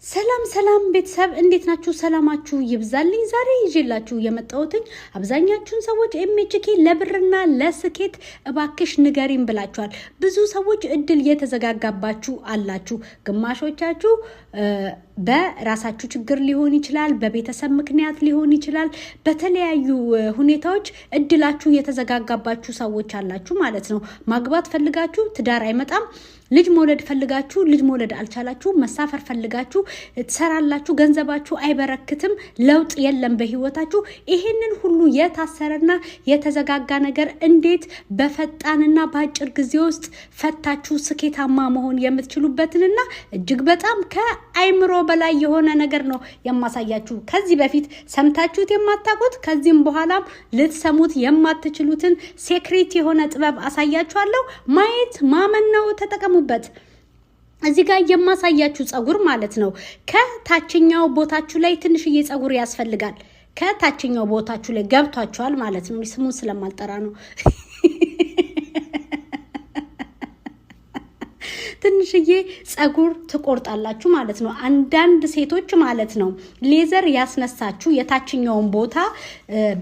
ሰላም ቤተሰብ እንዴት ናችሁ? ሰላማችሁ ይብዛልኝ። ዛሬ ይዤላችሁ የመጣሁት አብዛኛችሁን ሰዎች ኤምኤችኬ ለብርና ለስኬት እባክሽ ንገሪን ብላችኋል። ብዙ ሰዎች እድል የተዘጋጋባችሁ አላችሁ። ግማሾቻችሁ በራሳችሁ ችግር ሊሆን ይችላል፣ በቤተሰብ ምክንያት ሊሆን ይችላል፣ በተለያዩ ሁኔታዎች እድላችሁ የተዘጋጋባችሁ ሰዎች አላችሁ ማለት ነው። ማግባት ፈልጋችሁ ትዳር አይመጣም፣ ልጅ መውለድ ፈልጋችሁ ልጅ መውለድ አልቻላችሁ፣ መሳፈር ፈልጋችሁ ትሰራላችሁ፣ ገንዘባችሁ አይበረክትም፣ ለውጥ የለም በህይወታችሁ። ይሄንን ሁሉ የታሰረና የተዘጋጋ ነገር እንዴት በፈጣንና በአጭር ጊዜ ውስጥ ፈታችሁ ስኬታማ መሆን የምትችሉበትንና እጅግ በጣም ከአይምሮ በላይ የሆነ ነገር ነው የማሳያችሁ። ከዚህ በፊት ሰምታችሁት የማታውቁት ከዚህም በኋላም ልትሰሙት የማትችሉትን ሴክሬት የሆነ ጥበብ አሳያችኋለሁ። ማየት ማመን ነው። ተጠቀሙበት። እዚህ ጋር የማሳያችሁ ጸጉር ማለት ነው ከታችኛው ቦታችሁ ላይ ትንሽዬ ጸጉር ያስፈልጋል። ከታችኛው ቦታችሁ ላይ ገብቷችኋል ማለት ነው። ስሙን ስለማልጠራ ነው። ትንሽዬ ጸጉር ትቆርጣላችሁ ማለት ነው። አንዳንድ ሴቶች ማለት ነው ሌዘር ያስነሳችሁ የታችኛውን ቦታ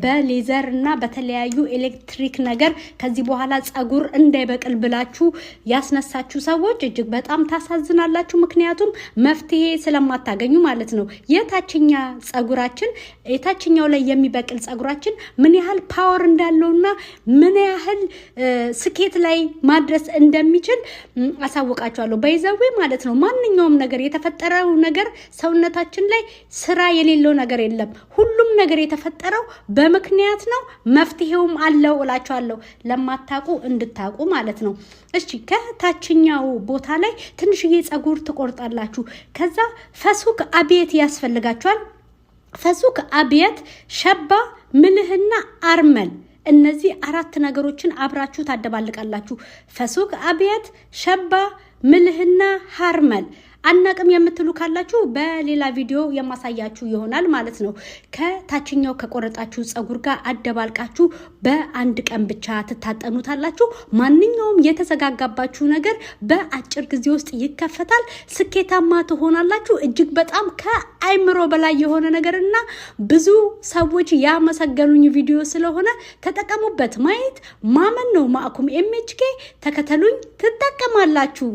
በሌዘር እና በተለያዩ ኤሌክትሪክ ነገር ከዚህ በኋላ ጸጉር እንዳይበቅል ብላችሁ ያስነሳችሁ ሰዎች እጅግ በጣም ታሳዝናላችሁ። ምክንያቱም መፍትሄ ስለማታገኙ ማለት ነው። የታችኛው ላይ የሚበቅል ጸጉራችን ምን ያህል ፓወር እንዳለውና ምን ያህል ስኬት ላይ ማድረስ እንደሚችል አሳውቃችሁ በይዘዌ ማለት ነው። ማንኛውም ነገር የተፈጠረው ነገር ሰውነታችን ላይ ስራ የሌለው ነገር የለም። ሁሉም ነገር የተፈጠረው በምክንያት ነው። መፍትሄውም አለው እላችኋለሁ፣ ለማታውቁ እንድታውቁ ማለት ነው። እሺ ከታችኛው ቦታ ላይ ትንሽዬ ጸጉር ትቆርጣላችሁ። ከዛ ፈሱክ አብየት ያስፈልጋችኋል። ፈሱክ አብየት፣ ሸባ፣ ምልህና አርመል እነዚህ አራት ነገሮችን አብራችሁ ታደባልቃላችሁ። ፈሱክ አብየት፣ ሸባ፣ ምልህና ሃርመል። አናቅም የምትሉ ካላችሁ በሌላ ቪዲዮ የማሳያችሁ ይሆናል ማለት ነው። ከታችኛው ከቆረጣችሁ ጸጉር ጋር አደባልቃችሁ በአንድ ቀን ብቻ ትታጠኑታላችሁ። ማንኛውም የተዘጋጋባችሁ ነገር በአጭር ጊዜ ውስጥ ይከፈታል። ስኬታማ ትሆናላችሁ። እጅግ በጣም ከአይምሮ በላይ የሆነ ነገርና ብዙ ሰዎች ያመሰገኑኝ ቪዲዮ ስለሆነ ተጠቀሙበት። ማየት ማመን ነው። ማዕኩም ኤምኤችኬ ተከተሉኝ፣ ትጠቀማላችሁ።